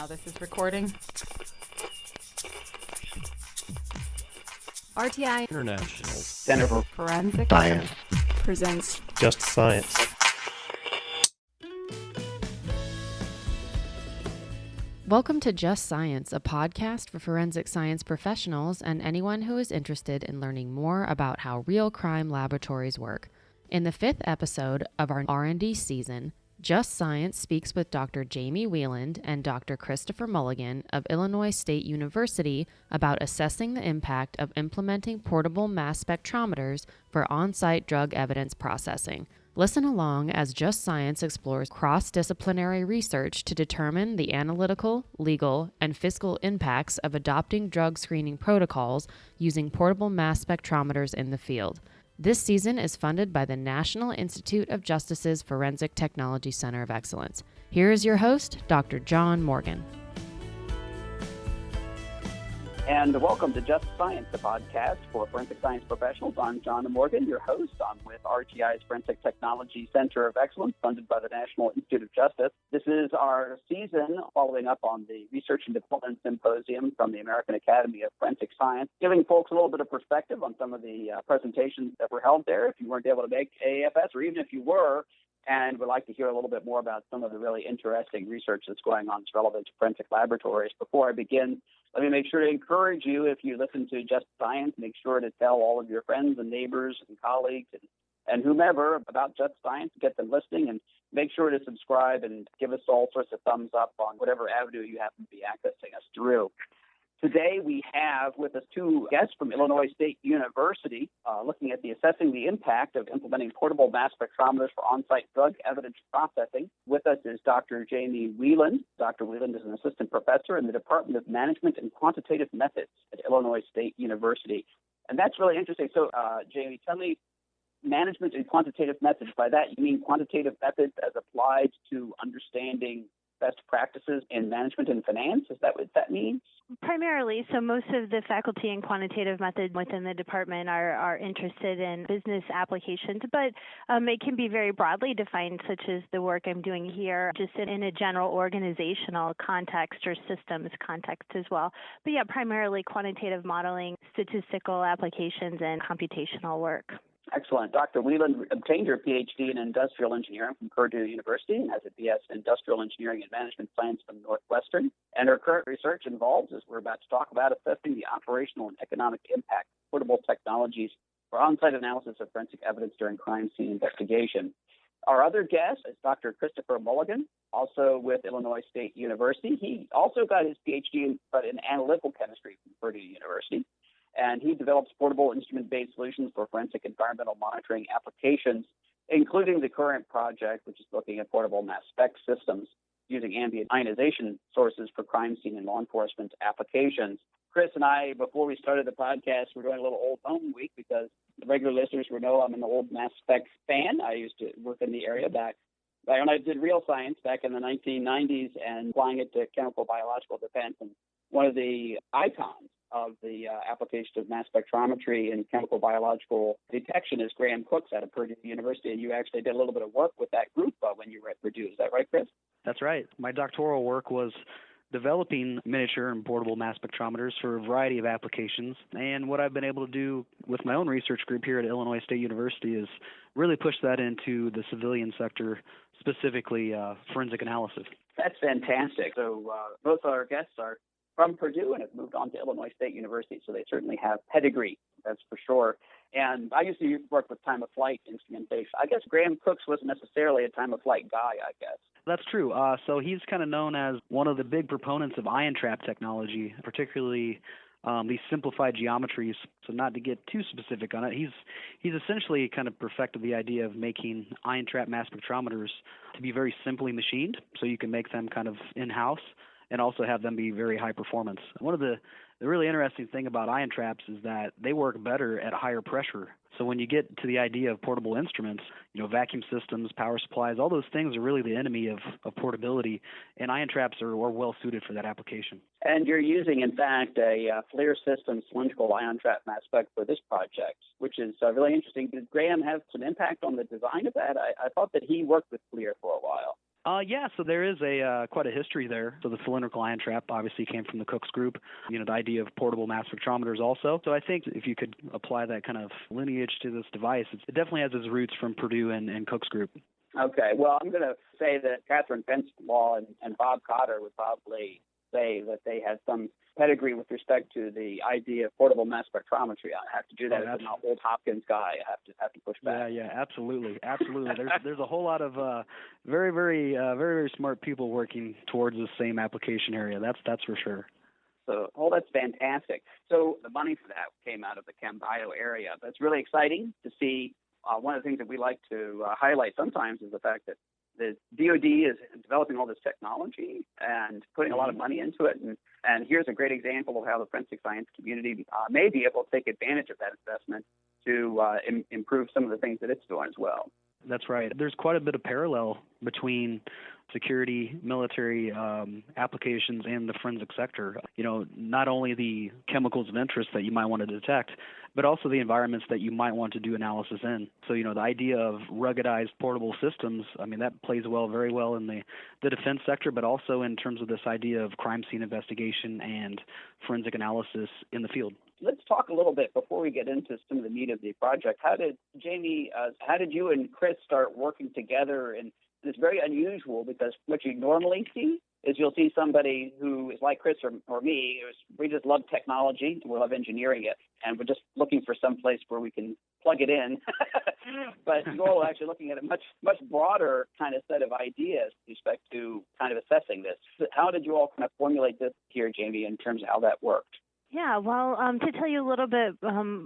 Now this is recording. RTI International Center for Forensic Science presents Just Science. Welcome to Just Science, a podcast for forensic science professionals and anyone who is interested in learning more about how real crime laboratories work. In the 5th episode of our R&D season, Just Science speaks with Dr. Jamie Wieland and Dr. Christopher Mulligan of Illinois State University about assessing the impact of implementing portable mass spectrometers for on-site drug evidence processing. Listen along as Just Science explores cross-disciplinary research to determine the analytical, legal, and fiscal impacts of adopting drug screening protocols using portable mass spectrometers in the field. This season is funded by the National Institute of Justice's Forensic Technology Center of Excellence. Here is your host, Dr. John Morgan. And welcome to Just Science, the podcast for forensic science professionals. I'm John Morgan, your host. I'm with RTI's Forensic Technology Center of Excellence, funded by the National Institute of Justice. This is our season following up on the Research and Development Symposium from the American Academy of Forensic Science, giving folks a little bit of perspective on some of the presentations that were held there. If you weren't able to make AAFS, or even if you were, and would like to hear a little bit more about some of the really interesting research that's going on that's relevant to forensic laboratories. Before I begin, let me make sure to encourage you, if you listen to Just Science, make sure to tell all of your friends and neighbors and colleagues and whomever about Just Science, get them listening, and make sure to subscribe and give us all sorts of thumbs up on whatever avenue you happen to be accessing us through. Today, we have with us two guests from Illinois State University looking at assessing the impact of implementing portable mass spectrometers for on-site drug evidence processing. With us is Dr. Jamie Wieland. Dr. Wieland is an assistant professor in the Department of Management and Quantitative Methods at Illinois State University. And that's really interesting. So, Jamie, tell me, management and quantitative methods, by that you mean quantitative methods as applied to understanding best practices in management and finance? Is that what that means? Primarily. So most of the faculty in quantitative methods within the department are interested in business applications, but it can be very broadly defined, such as the work I'm doing here, just in a general organizational context or systems context as well. But yeah, primarily quantitative modeling, statistical applications, and computational work. Excellent. Dr. Wieland obtained her PhD in Industrial Engineering from Purdue University and has a BS in Industrial Engineering and Management Science from Northwestern. And her current research involves, as we're about to talk about, assessing the operational and economic impact of portable technologies for on-site analysis of forensic evidence during crime scene investigation. Our other guest is Dr. Christopher Mulligan, also with Illinois State University. He also got his PhD in analytical chemistry from Purdue University. And he develops portable instrument-based solutions for forensic environmental monitoring applications, including the current project, which is looking at portable mass spec systems using ambient ionization sources for crime scene and law enforcement applications. Chris and I, before we started the podcast, were doing a little old home week because the regular listeners will know I'm an old mass spec fan. I used to work in the area back when I did real science back in the 1990s and applying it to chemical biological defense. And one of the icons of the application of mass spectrometry and chemical biological detection is Graham Cooks out of Purdue University, and you actually did a little bit of work with that group when you were at Purdue. Is that right, Chris? That's right. My doctoral work was developing miniature and portable mass spectrometers for a variety of applications. And what I've been able to do with my own research group here at Illinois State University is really push that into the civilian sector, specifically forensic analysis. That's fantastic. So both our guests are from Purdue and have moved on to Illinois State University, so they certainly have pedigree, that's for sure. And I used to work with time-of-flight instrumentation. I guess Graham Cooks wasn't necessarily a time-of-flight guy, I guess. That's true. So he's kind of known as one of the big proponents of ion trap technology, particularly these simplified geometries. So not to get too specific on it, he's essentially kind of perfected the idea of making ion trap mass spectrometers to be very simply machined, so you can make them kind of in-house and also have them be very high performance. One of the really interesting thing about ion traps is that they work better at higher pressure. So when you get to the idea of portable instruments, vacuum systems, power supplies, all those things are really the enemy of portability, and ion traps are well suited for that application. And you're using, in fact, a FLIR system cylindrical ion trap mass spec for this project, which is really interesting. Did Graham have some impact on the design of that? I thought that he worked with FLIR for a while. Yeah, so there is a quite a history there. So the cylindrical ion trap obviously came from the Cook's group. The idea of portable mass spectrometers also. So I think if you could apply that kind of lineage to this device, it definitely has its roots from Purdue and Cook's group. Okay, well, I'm going to say that Catherine Penslaw and Bob Cotter would probably say that they had some pedigree with respect to the idea of portable mass spectrometry. I have to do that as an old Hopkins guy. I have to push back. Yeah, absolutely. There's a whole lot of very smart people working towards the same application area. That's for sure. So, that's fantastic. So the money for that came out of the ChemBio area. That's really exciting to see. One of the things that we like to highlight sometimes is the fact that the DoD is developing all this technology and putting a lot of money into it. And here's a great example of how the forensic science community may be able to take advantage of that investment to improve some of the things that it's doing as well. That's right. There's quite a bit of parallel between security, military applications and the forensic sector. Not only the chemicals of interest that you might want to detect, but also the environments that you might want to do analysis in. So, the idea of ruggedized portable systems, that plays very well in the defense sector, but also in terms of this idea of crime scene investigation and forensic analysis in the field. Let's talk a little bit before we get into some of the meat of the project. How did you and Chris start working together? And it's very unusual because what you normally see is you'll see somebody who is like Chris or me. We just love technology, we love engineering it, and we're just looking for some place where we can plug it in. But you're all actually looking at a much broader kind of set of ideas with respect to kind of assessing this. How did you all kind of formulate this here, Jamie, in terms of how that worked? Yeah, well, to tell you a little bit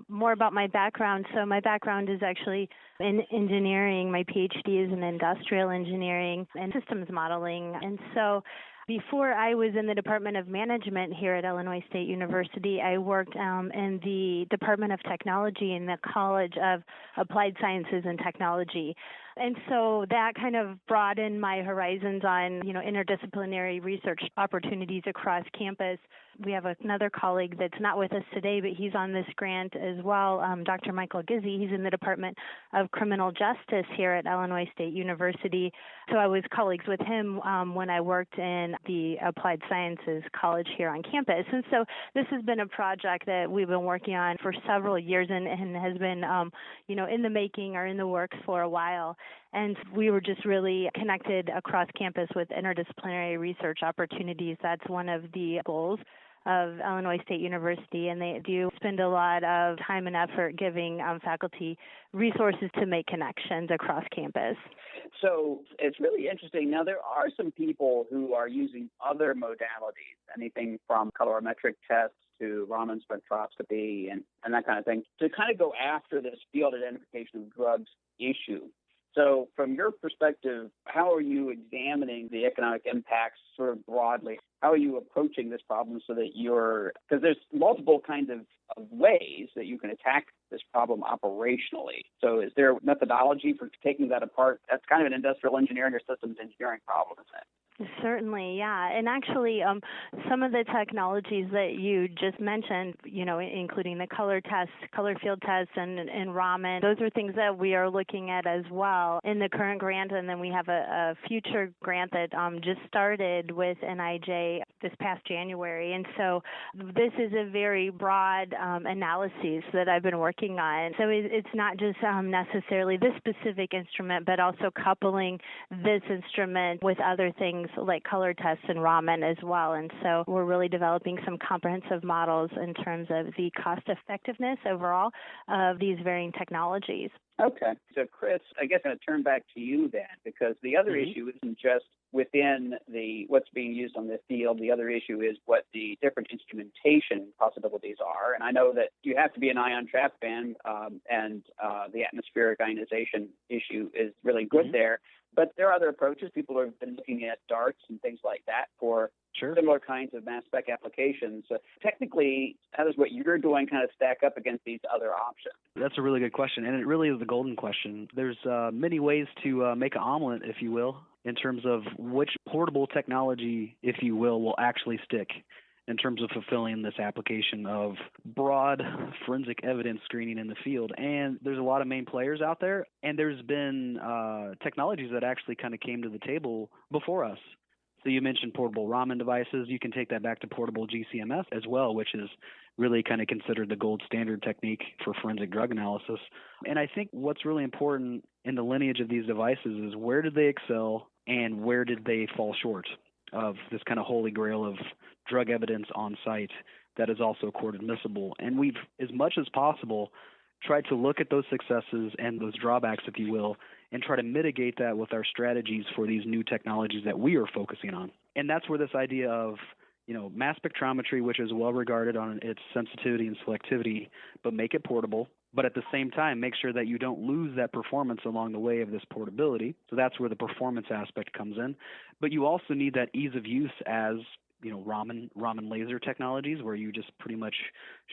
more about my background, so my background is actually in engineering. My PhD is in industrial engineering and systems modeling. And so before I was in the Department of Management here at Illinois State University, I worked in the Department of Technology in the College of Applied Sciences and Technology. And so that kind of broadened my horizons on, interdisciplinary research opportunities across campus. We have another colleague that's not with us today, but he's on this grant as well, Dr. Michael Gizzi. He's in the Department of Criminal Justice here at Illinois State University. So I was colleagues with him when I worked in the Applied Sciences College here on campus. And so this has been a project that we've been working on for several years and has been, in the making or in the works for a while. And we were just really connected across campus with interdisciplinary research opportunities. That's one of the goals of Illinois State University, and they do spend a lot of time and effort giving faculty resources to make connections across campus. So it's really interesting. Now, there are some people who are using other modalities, anything from colorimetric tests to Raman spectroscopy and that kind of thing, to kind of go after this field identification of drugs issue. So from your perspective, how are you examining the economic impacts sort of broadly? How are you approaching this problem so that because there's multiple kinds of ways that you can attack this problem operationally. So is there methodology for taking that apart? That's kind of an industrial engineering or systems engineering problem, isn't it? Certainly, yeah. And actually, some of the technologies that you just mentioned, including the color tests, color field tests, and Raman, those are things that we are looking at as well in the current grant. And then we have a future grant that just started with NIJ this past January. And so this is a very broad analysis that I've been working on. So it's not just necessarily this specific instrument, but also coupling this instrument with other things like color tests and Raman as well. And so we're really developing some comprehensive models in terms of the cost effectiveness overall of these varying technologies. Okay. So, Chris, I guess I'm going to turn back to you then, because the other issue isn't just within what's being used on this field. The other issue is what the different instrumentation possibilities are. And I know that you have to be an ion trap fan, and the atmospheric ionization issue is really good there. But there are other approaches. People have been looking at darts and things like that for similar kinds of mass spec applications. So technically, how does what you're doing kind of stack up against these other options? That's a really good question, and it really is the golden question. There's many ways to make an omelet, if you will, in terms of which portable technology, if you will actually stick. in terms of fulfilling this application of broad forensic evidence screening in the field. And there's a lot of main players out there, and there's been technologies that actually kind of came to the table before us. So you mentioned portable Raman devices. You can take that back to portable GCMS as well, which is really kind of considered the gold standard technique for forensic drug analysis. And I think what's really important in the lineage of these devices is where did they excel and where did they fall short of this kind of holy grail of drug evidence on site that is also court admissible. And we've, as much as possible, tried to look at those successes and those drawbacks, if you will, and try to mitigate that with our strategies for these new technologies that we are focusing on. And that's where this idea of, mass spectrometry, which is well regarded on its sensitivity and selectivity, but make it portable, but at the same time, make sure that you don't lose that performance along the way of this portability. So that's where the performance aspect comes in. But you also need that ease of use as Raman laser technologies, where you just pretty much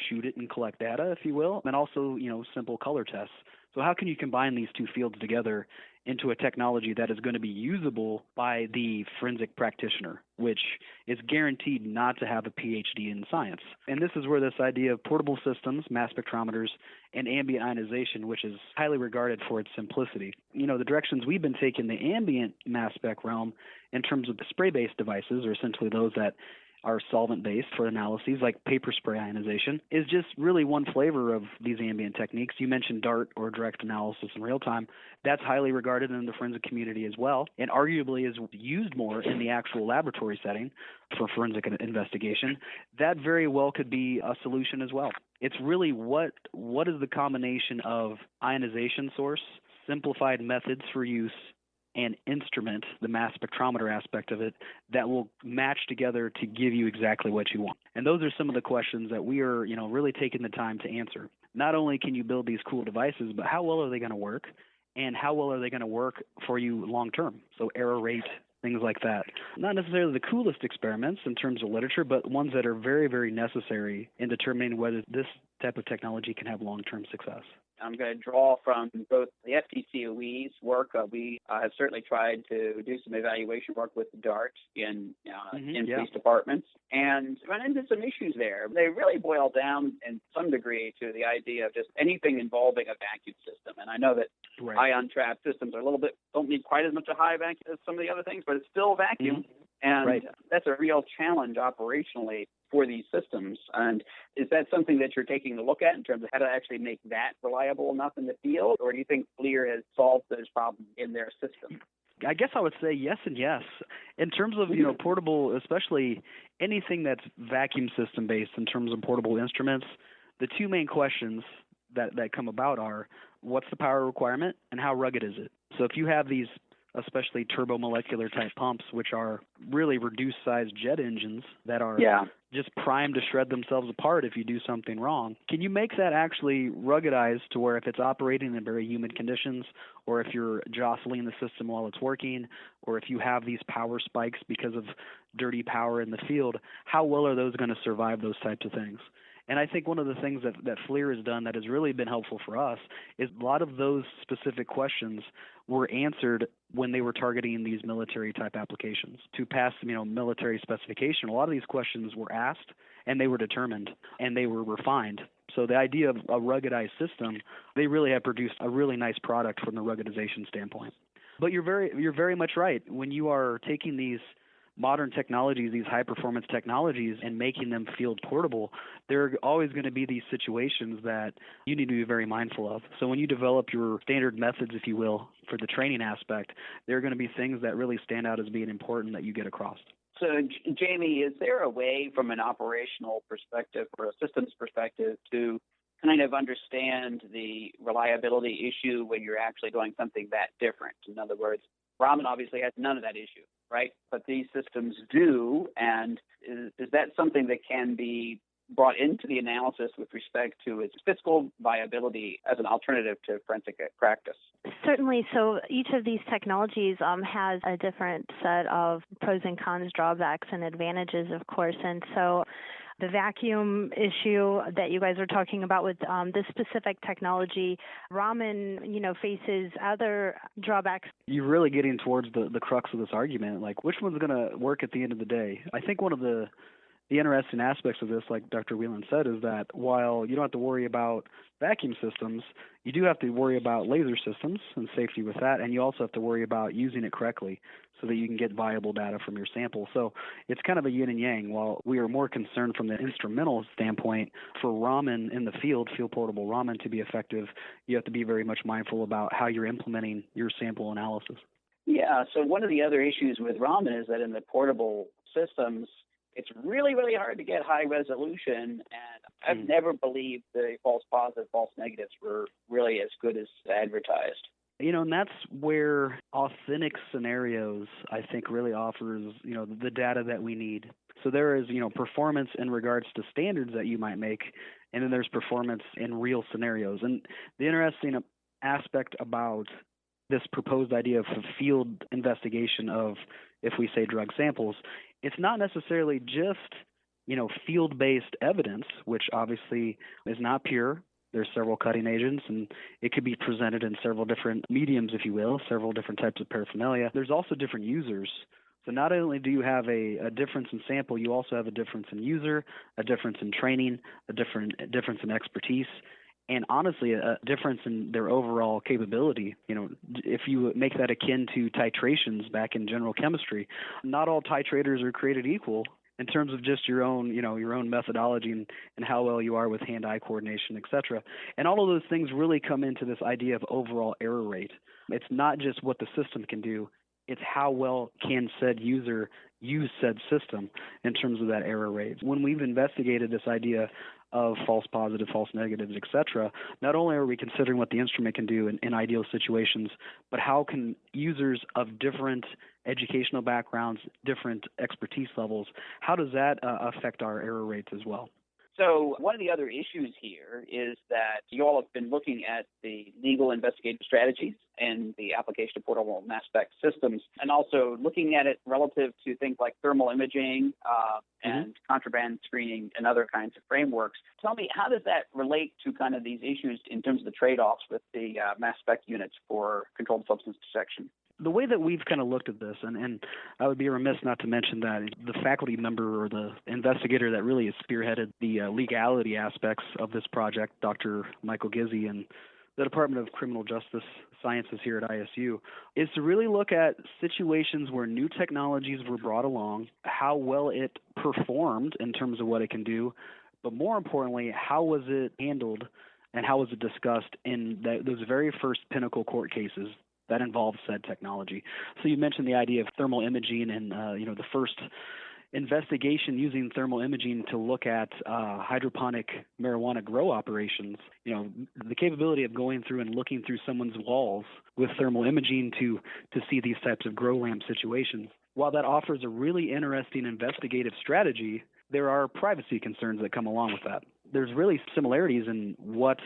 shoot it and collect data, if you will, and also, simple color tests. So how can you combine these two fields together into a technology that is going to be usable by the forensic practitioner, which is guaranteed not to have a PhD in science? And this is where this idea of portable systems, mass spectrometers, and ambient ionization, which is highly regarded for its simplicity. The directions we've been taking the ambient mass spec realm in terms of the spray-based devices, or essentially those that are solvent-based for analyses like paper spray ionization, is just really one flavor of these ambient techniques. You mentioned DART, or direct analysis in real time. That's highly regarded in the forensic community as well, and arguably is used more in the actual laboratory setting for forensic investigation. That very well could be a solution as well. It's really what is the combination of ionization source, simplified methods for use, and instrument, the mass spectrometer aspect of it, that will match together to give you exactly what you want. And those are some of the questions that we are, really taking the time to answer. Not only can you build these cool devices, but how well are they going to work? And how well are they going to work for you long term? So error rate, things like that. Not necessarily the coolest experiments in terms of literature, but ones that are very, very necessary in determining whether this type of technology can have long-term success. I'm going to draw from both the FTCOE's work. We have certainly tried to do some evaluation work with DART in police departments and run into some issues there. They really boil down in some degree to the idea of just anything involving a vacuum system. And I know that ion trap systems are don't need quite as much a high vacuum as some of the other things, but it's still vacuum. Mm-hmm. And that's a real challenge operationally for these systems. And is that something that you're taking a look at in terms of how to actually make that reliable enough in the field? Or do you think FLIR has solved those problems in their system? I guess I would say yes and yes. In terms of, portable, especially anything that's vacuum system based in terms of portable instruments, the two main questions that come about are, what's the power requirement and how rugged is it? So if you have these especially turbomolecular type pumps, which are really reduced size jet engines that are just primed to shred themselves apart if you do something wrong. Can you make that actually ruggedized to where if it's operating in very humid conditions, or if you're jostling the system while it's working, or if you have these power spikes because of dirty power in the field, how well are those going to survive those types of things? And I think one of the things that FLIR has done that has really been helpful for us is a lot of those specific questions were answered when they were targeting these military-type applications. To pass, military specification, a lot of these questions were asked, and they were determined, and they were refined. So the idea of a ruggedized system, they really have produced a really nice product from the ruggedization standpoint. But you're very much right. When you are taking these modern technologies, these high-performance technologies, and making them field portable, there are always going to be these situations that you need to be very mindful of. So when you develop your standard methods, if you will, for the training aspect, there are going to be things that really stand out as being important that you get across. So, Jamie, is there a way from an operational perspective or a systems perspective to kind of understand the reliability issue when you're actually doing something that different? In other words, Raman obviously has none of that issue, right? But these systems do, and is that something that can be brought into the analysis with respect to its fiscal viability as an alternative to forensic practice? Certainly. So each of these technologies has a different set of pros and cons, drawbacks, and advantages, of course. And so the vacuum issue that you guys are talking about with this specific technology, Raman, faces other drawbacks. You're really getting towards the crux of this argument, like which one's going to work at the end of the day. I think one of the The interesting aspects of this, like Dr. Wieland said, is that while you don't have to worry about vacuum systems, you do have to worry about laser systems and safety with that, and you also have to worry about using it correctly so that you can get viable data from your sample. So it's kind of a yin and yang. While we are more concerned from the instrumental standpoint, for Raman in the field portable Raman to be effective, you have to be very much mindful about how you're implementing your sample analysis. Yeah, so one of the other issues with Raman is that in the portable systems, it's really, really hard to get high resolution, and I've never believed the false positive, false negatives were really as good as advertised. And that's where authentic scenarios, I think, really offers, the data that we need. So there is, performance in regards to standards that you might make, and then there's performance in real scenarios. And the interesting aspect about this proposed idea of a field investigation of, if we say, drug samples, it's not necessarily just, field-based evidence, which obviously is not pure. There's several cutting agents, and it could be presented in several different mediums, if you will, several different types of paraphernalia. There's also different users. So not only do you have a difference in sample, you also have a difference in user, a difference in training, a difference in expertise, and honestly, a difference in their overall capability. If you make that akin to titrations back in general chemistry, not all titrators are created equal in terms of just your own methodology and how well you are with hand-eye coordination, et cetera. And all of those things really come into this idea of overall error rate. It's not just what the system can do, it's how well can said user use said system in terms of that error rate. When we've investigated this idea of false positive, false negatives, et cetera, not only are we considering what the instrument can do in ideal situations, but how can users of different educational backgrounds, different expertise levels, how does that affect our error rates as well? So one of the other issues here is that you all have been looking at the legal investigative strategies and the application of portable mass spec systems, and also looking at it relative to things like thermal imaging and contraband screening and other kinds of frameworks. Tell me, how does that relate to kind of these issues in terms of the trade-offs with the mass spec units for controlled substance detection? The way that we've kind of looked at this, and I would be remiss not to mention that the faculty member or the investigator that really has spearheaded the legality aspects of this project, Dr. Michael Gizzi, and the Department of Criminal Justice Sciences here at ISU, is to really look at situations where new technologies were brought along, how well it performed in terms of what it can do, but more importantly, how was it handled and how was it discussed in those very first pinnacle court cases that involves said technology. So you mentioned the idea of thermal imaging and the first investigation using thermal imaging to look at hydroponic marijuana grow operations. The capability of going through and looking through someone's walls with thermal imaging to see these types of grow lamp situations. While that offers a really interesting investigative strategy, there are privacy concerns that come along with that. There's really similarities in what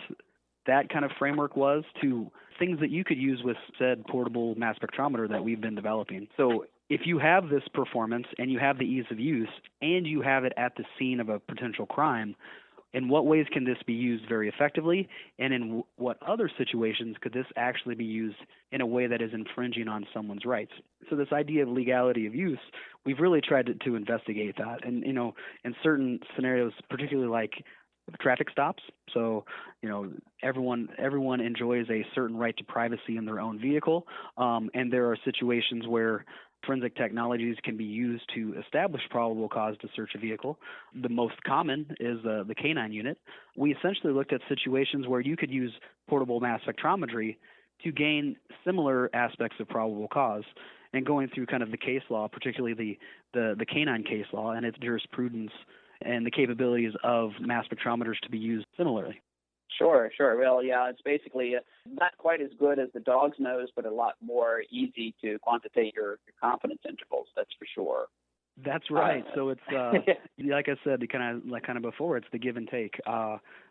that kind of framework was to things that you could use with said portable mass spectrometer that we've been developing. So if you have this performance and you have the ease of use and you have it at the scene of a potential crime, in what ways can this be used very effectively, and in what other situations could this actually be used in a way that is infringing on someone's rights? So this idea of legality of use, we've really tried to investigate that. And, in certain scenarios, particularly like traffic stops. So, everyone enjoys a certain right to privacy in their own vehicle. And there are situations where forensic technologies can be used to establish probable cause to search a vehicle. The most common is the canine unit. We essentially looked at situations where you could use portable mass spectrometry to gain similar aspects of probable cause. And going through kind of the case law, particularly the canine case law and its jurisprudence and the capabilities of mass spectrometers to be used similarly. Sure. Well, yeah, it's basically not quite as good as the dog's nose, but a lot more easy to quantitate your confidence intervals, that's for sure. That's right. So it's like I said, kind of before, it's the give and take.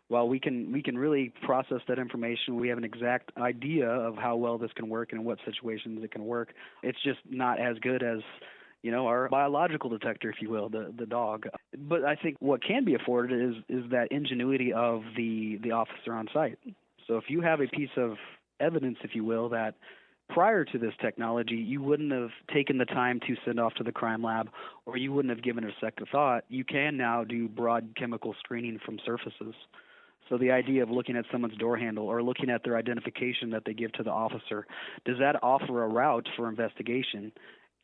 While we can really process that information, we have an exact idea of how well this can work and in what situations it can work. It's just not as good as our biological detector, if you will, the dog. But I think what can be afforded is that ingenuity of the officer on site. So if you have a piece of evidence, if you will, that prior to this technology, you wouldn't have taken the time to send off to the crime lab, or you wouldn't have given it a second thought. You can now do broad chemical screening from surfaces. So the idea of looking at someone's door handle or looking at their identification that they give to the officer, does that offer a route for investigation?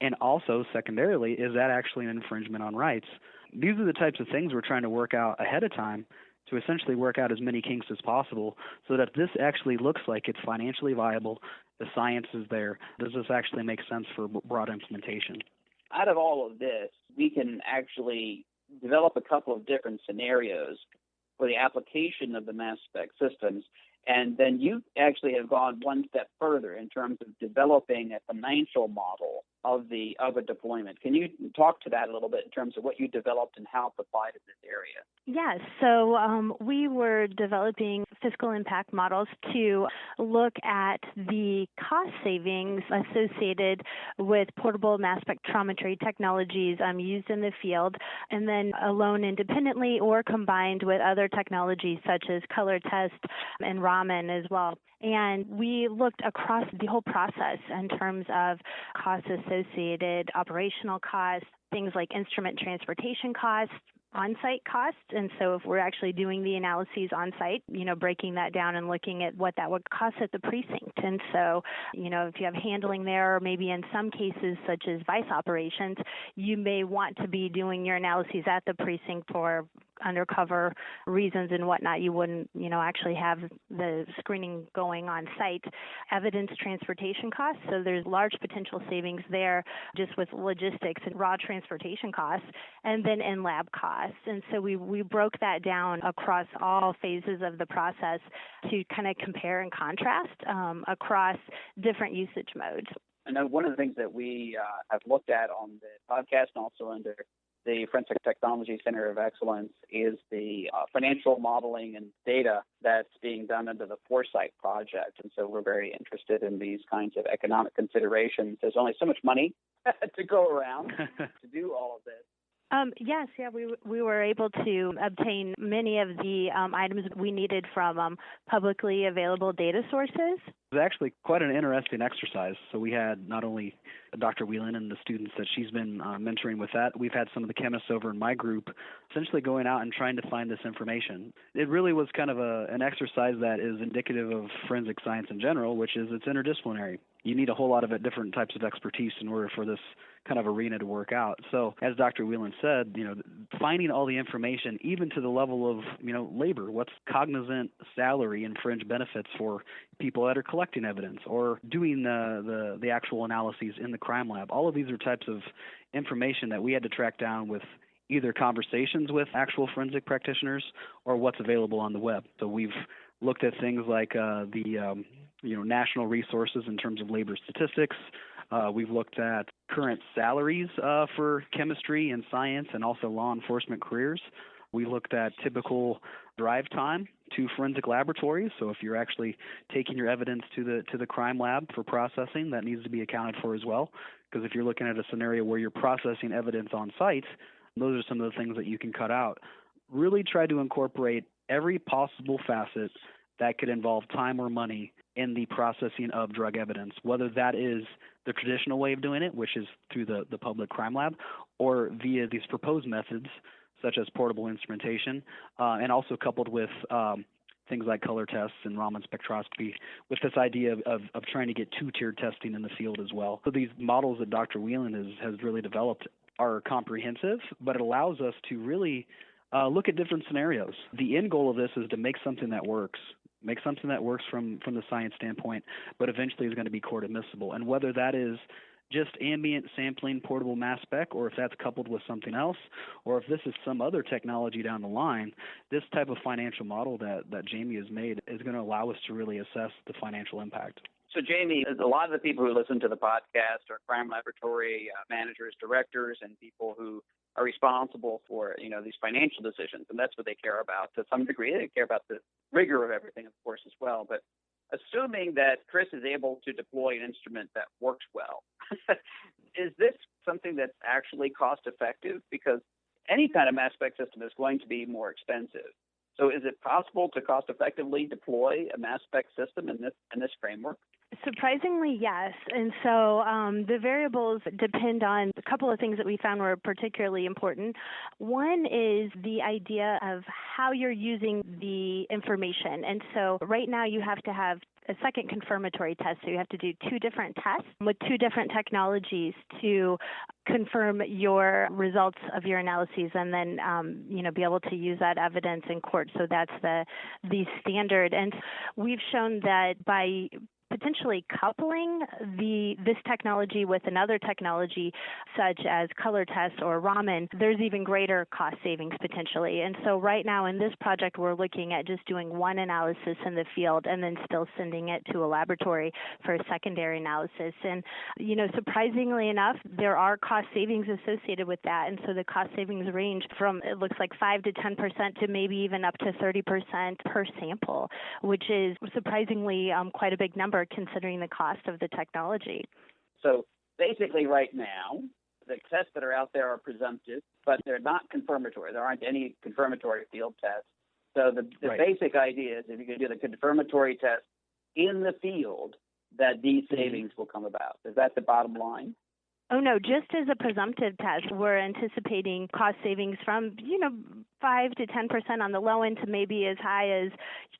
And also, secondarily, is that actually an infringement on rights? These are the types of things we're trying to work out ahead of time to essentially work out as many kinks as possible so that this actually looks like it's financially viable, the science is there. Does this actually make sense for broad implementation? Out of all of this, we can actually develop a couple of different scenarios for the application of the mass spec systems. And then you actually have gone one step further in terms of developing a financial model of a deployment. Can you talk to that a little bit in terms of what you developed and how it's applied in this area? Yes. So we were developing fiscal impact models to look at the cost savings associated with portable mass spectrometry technologies used in the field, and then alone independently or combined with other technologies such as color test and Raman as well. And we looked across the whole process in terms of costs associated, operational costs, things like instrument transportation costs, on-site costs. And so if we're actually doing the analyses on-site, breaking that down and looking at what that would cost at the precinct. And so, if you have handling there, or maybe in some cases such as vice operations, you may want to be doing your analyses at the precinct for undercover reasons and whatnot. You wouldn't, actually have the screening going on site. Evidence transportation costs, so there's large potential savings there just with logistics and raw transportation costs, and then in-lab costs. And so we broke that down across all phases of the process to kind of compare and contrast across different usage modes. I know one of the things that we have looked at on the podcast and also under the Forensic Technology Center of Excellence is the financial modeling and data that's being done under the Foresight project. And so we're very interested in these kinds of economic considerations. There's only so much money to go around to do all of this. Yes, we were able to obtain many of the items we needed from publicly available data sources. It was actually quite an interesting exercise. So we had not only Dr. Wieland and the students that she's been mentoring with that, we've had some of the chemists over in my group essentially going out and trying to find this information. It really was kind of an exercise that is indicative of forensic science in general, which is it's interdisciplinary. You need a whole lot of different types of expertise in order for this kind of arena to work out. So as Dr. Wieland said, finding all the information, even to the level of, labor, what's cognizant salary and fringe benefits for people that are collecting evidence or doing the actual analyses in the crime lab. All of these are types of information that we had to track down with either conversations with actual forensic practitioners or what's available on the web. So we've looked at things like the national resources in terms of labor statistics. We've looked at current salaries for chemistry and science and also law enforcement careers. We looked at typical drive time to forensic laboratories. So if you're actually taking your evidence to the crime lab for processing, that needs to be accounted for as well. Because if you're looking at a scenario where you're processing evidence on site, those are some of the things that you can cut out. Really try to incorporate every possible facet that could involve time or money in the processing of drug evidence, whether that is the traditional way of doing it, which is through the public crime lab, or via these proposed methods, such as portable instrumentation, and also coupled with things like color tests and Raman spectroscopy, with this idea of trying to get two-tiered testing in the field as well. So these models that Dr. Wieland has really developed are comprehensive, but it allows us to really look at different scenarios. The end goal of this is to make something that works. Make something that works from the science standpoint, but eventually is going to be court admissible. And whether that is just ambient sampling portable mass spec, or if that's coupled with something else, or if this is some other technology down the line, this type of financial model that Jamie has made is going to allow us to really assess the financial impact. So, Jamie, a lot of the people who listen to the podcast are crime laboratory managers, directors, and people who are responsible for, these financial decisions, and that's what they care about to some degree. They care about the rigor of everything, of course, as well. But assuming that Chris is able to deploy an instrument that works well, is this something that's actually cost-effective? Because any kind of mass spec system is going to be more expensive. So is it possible to cost-effectively deploy a mass spec system in this framework? Surprisingly, yes. And so the variables depend on a couple of things that we found were particularly important. One is the idea of how you're using the information. And so right now you have to have a second confirmatory test. So you have to do two different tests with two different technologies to confirm your results of your analyses and then, be able to use that evidence in court. So that's the standard. And we've shown that by potentially coupling this technology with another technology such as color test or Raman, there's even greater cost savings potentially. And so right now in this project, we're looking at just doing one analysis in the field and then still sending it to a laboratory for a secondary analysis. And, surprisingly enough, there are cost savings associated with that. And so the cost savings range from, it looks like 5 to 10% to maybe even up to 30% per sample, which is surprisingly quite a big number considering the cost of the technology. So basically right now, the tests that are out there are presumptive, but they're not confirmatory. There aren't any confirmatory field tests. So the basic idea is if you can do the confirmatory test in the field, that these savings will come about. Is that the bottom line? Oh, no, just as a presumptive test, we're anticipating cost savings from, 5 to 10% on the low end to maybe as high as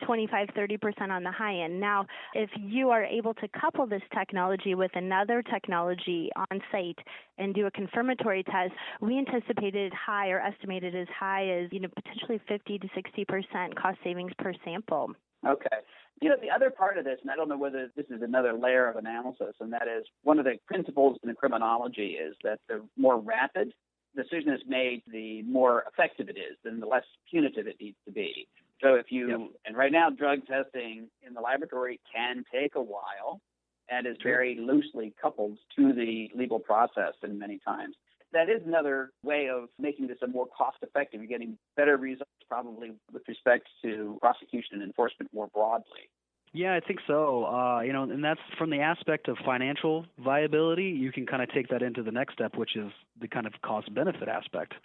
25, 30% on the high end. Now, if you are able to couple this technology with another technology on site and do a confirmatory test, we anticipated high or estimated as high as, potentially 50 to 60% cost savings per sample. Okay. The other part of this, and I don't know whether this is another layer of analysis, and that is one of the principles in the criminology is that the more rapid decision is made, the more effective it is, and the less punitive it needs to be. So and right now drug testing in the laboratory can take a while and is very loosely coupled to the legal process in many times. That is another way of making this a more cost-effective. You're getting better results probably with respect to prosecution and enforcement more broadly. Yeah, I think so. And that's from the aspect of financial viability. You can kind of take that into the next step, which is the kind of cost-benefit aspect.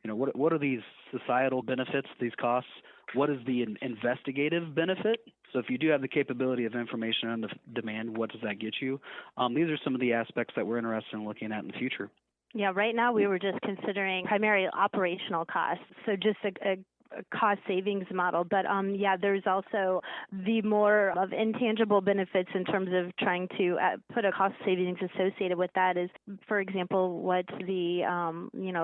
What are these societal benefits, these costs? What is the investigative benefit? So if you do have the capability of information on the demand, what does that get you? These are some of the aspects that we're interested in looking at in the future. Yeah, right now we were just considering primarily operational costs, so just a cost savings model. But there's also the more of intangible benefits in terms of trying to put a cost savings associated with that is, for example, what's the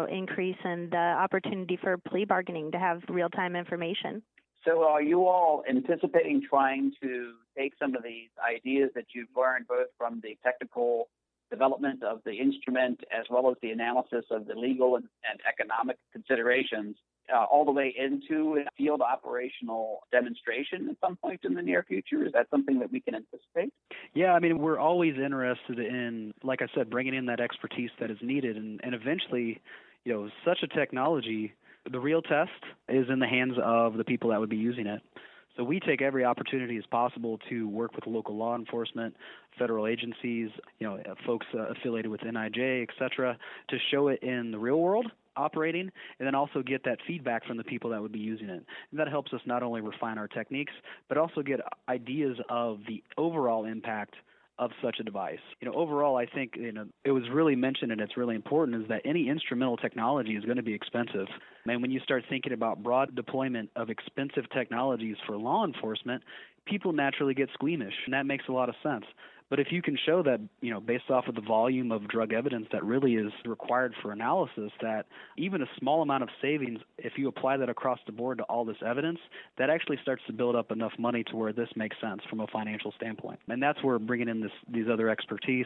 increase in the opportunity for plea bargaining to have real-time information. So are you all anticipating trying to take some of these ideas that you've learned both from the technical development of the instrument as well as the analysis of the legal and economic considerations all the way into a field operational demonstration at some point in the near future? Is that something that we can anticipate? Yeah, we're always interested in, like I said, bringing in that expertise that is needed. And eventually, such a technology, the real test is in the hands of the people that would be using it. So we take every opportunity as possible to work with local law enforcement, federal agencies, folks affiliated with NIJ, et cetera, to show it in the real world operating, and then also get that feedback from the people that would be using it. And that helps us not only refine our techniques, but also get ideas of the overall impact of such a device. Overall, I think it was really mentioned, and it's really important, is that any instrumental technology is going to be expensive. And when you start thinking about broad deployment of expensive technologies for law enforcement, people naturally get squeamish, and that makes a lot of sense. But if you can show that, based off of the volume of drug evidence that really is required for analysis, that even a small amount of savings, if you apply that across the board to all this evidence, that actually starts to build up enough money to where this makes sense from a financial standpoint. And that's where bringing in these other expertise,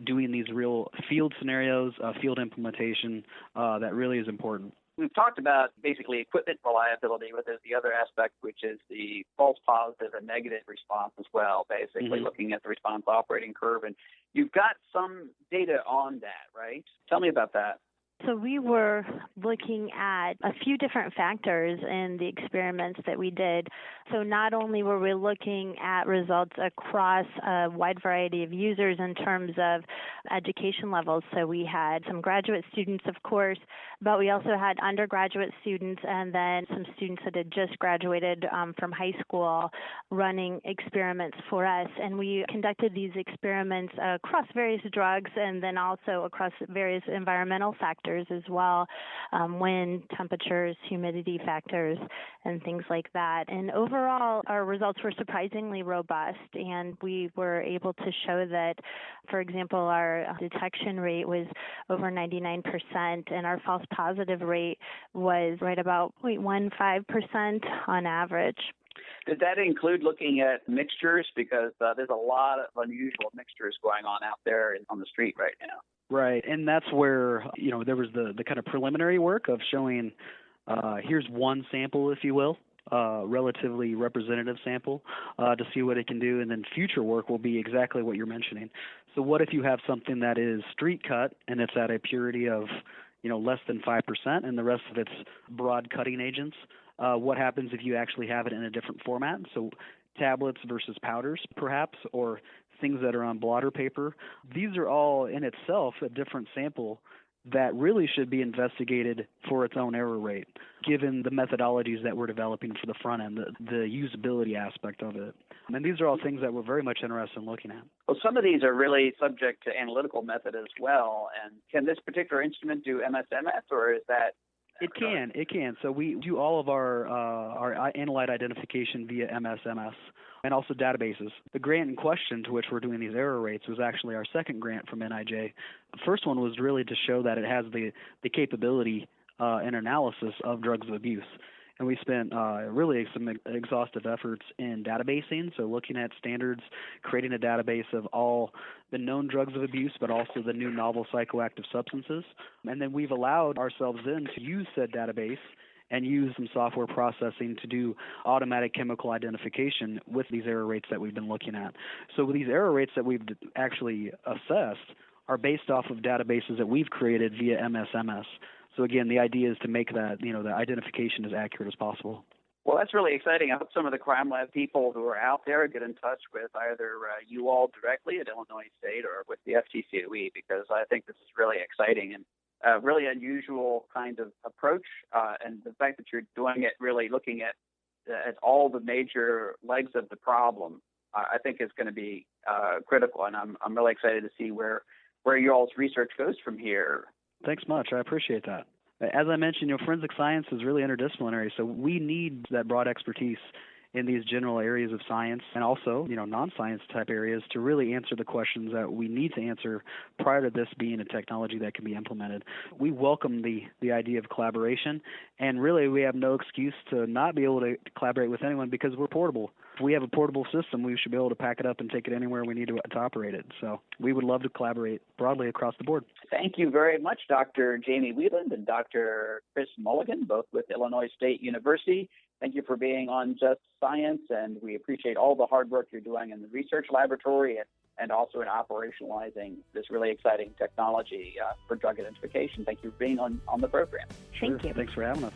doing these real field scenarios, field implementation, that really is important. We've talked about basically equipment reliability, but there's the other aspect, which is the false positive and negative response as well, basically looking at the response operating curve. And you've got some data on that, right? Tell me about that. So we were looking at a few different factors in the experiments that we did. So not only were we looking at results across a wide variety of users in terms of education levels. So we had some graduate students, of course, but we also had undergraduate students and then some students that had just graduated from high school running experiments for us. And we conducted these experiments across various drugs and then also across various environmental factors as well, wind, temperatures, humidity factors, and things like that. And overall, our results were surprisingly robust, and we were able to show that, for example, our detection rate was over 99%, and our false positive rate was right about 0.15% on average. Did that include looking at mixtures? Because there's a lot of unusual mixtures going on out there on the street right now. Right, and that's where, there was the kind of preliminary work of showing here's one sample, if you will, relatively representative sample to see what it can do, and then future work will be exactly what you're mentioning. So what if you have something that is street cut and it's at a purity of, less than 5% and the rest of it's broad cutting agents? What happens if you actually have it in a different format? So tablets versus powders, perhaps, or things that are on blotter paper. These are all in itself a different sample that really should be investigated for its own error rate, given the methodologies that we're developing for the front end, the usability aspect of it. And these are all things that we're very much interested in looking at. Well, some of these are really subject to analytical method as well. And can this particular instrument do MSMS, or is that? It can. So we do all of our analyte identification via MSMS and also databases. The grant in question to which we're doing these error rates was actually our second grant from NIJ. The first one was really to show that it has the capability and analysis of drugs of abuse. And we spent really some exhaustive efforts in databasing, so looking at standards, creating a database of all the known drugs of abuse, but also the new novel psychoactive substances. And then we've allowed ourselves then to use said database and use some software processing to do automatic chemical identification with these error rates that we've been looking at. So these error rates that we've actually assessed are based off of databases that we've created via MSMS. So again, the idea is to make that, the identification as accurate as possible. Well, that's really exciting. I hope some of the crime lab people who are out there get in touch with either you all directly at Illinois State or with the FTCOE, because I think this is really exciting and a really unusual kind of approach. And the fact that you're doing it, really looking at all the major legs of the problem, I think is going to be critical. And I'm really excited to see where your all's research goes from here. Thanks much. I appreciate that. As I mentioned, forensic science is really interdisciplinary, so we need that broad expertise in these general areas of science and also, non-science type areas to really answer the questions that we need to answer prior to this being a technology that can be implemented. We welcome the idea of collaboration, and really we have no excuse to not be able to collaborate with anyone because we're portable. If we have a portable system, we should be able to pack it up and take it anywhere we need to operate it. So we would love to collaborate broadly across the board. Thank you very much, Dr. Jamie Wieland and Dr. Chris Mulligan, both with Illinois State University. Thank you for being on Just Science, and we appreciate all the hard work you're doing in the research laboratory and also in operationalizing this really exciting technology for drug identification. Thank you for being on the program. Sure. Thank you. Thanks for having us.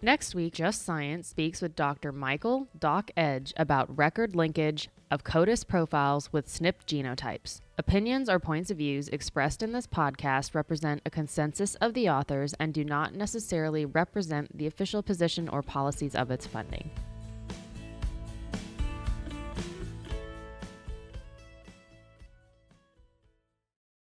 Next week, Just Science speaks with Dr. Michael Doc Edge about record linkage of CODIS profiles with SNP genotypes. Opinions or points of views expressed in this podcast represent a consensus of the authors and do not necessarily represent the official position or policies of its funding.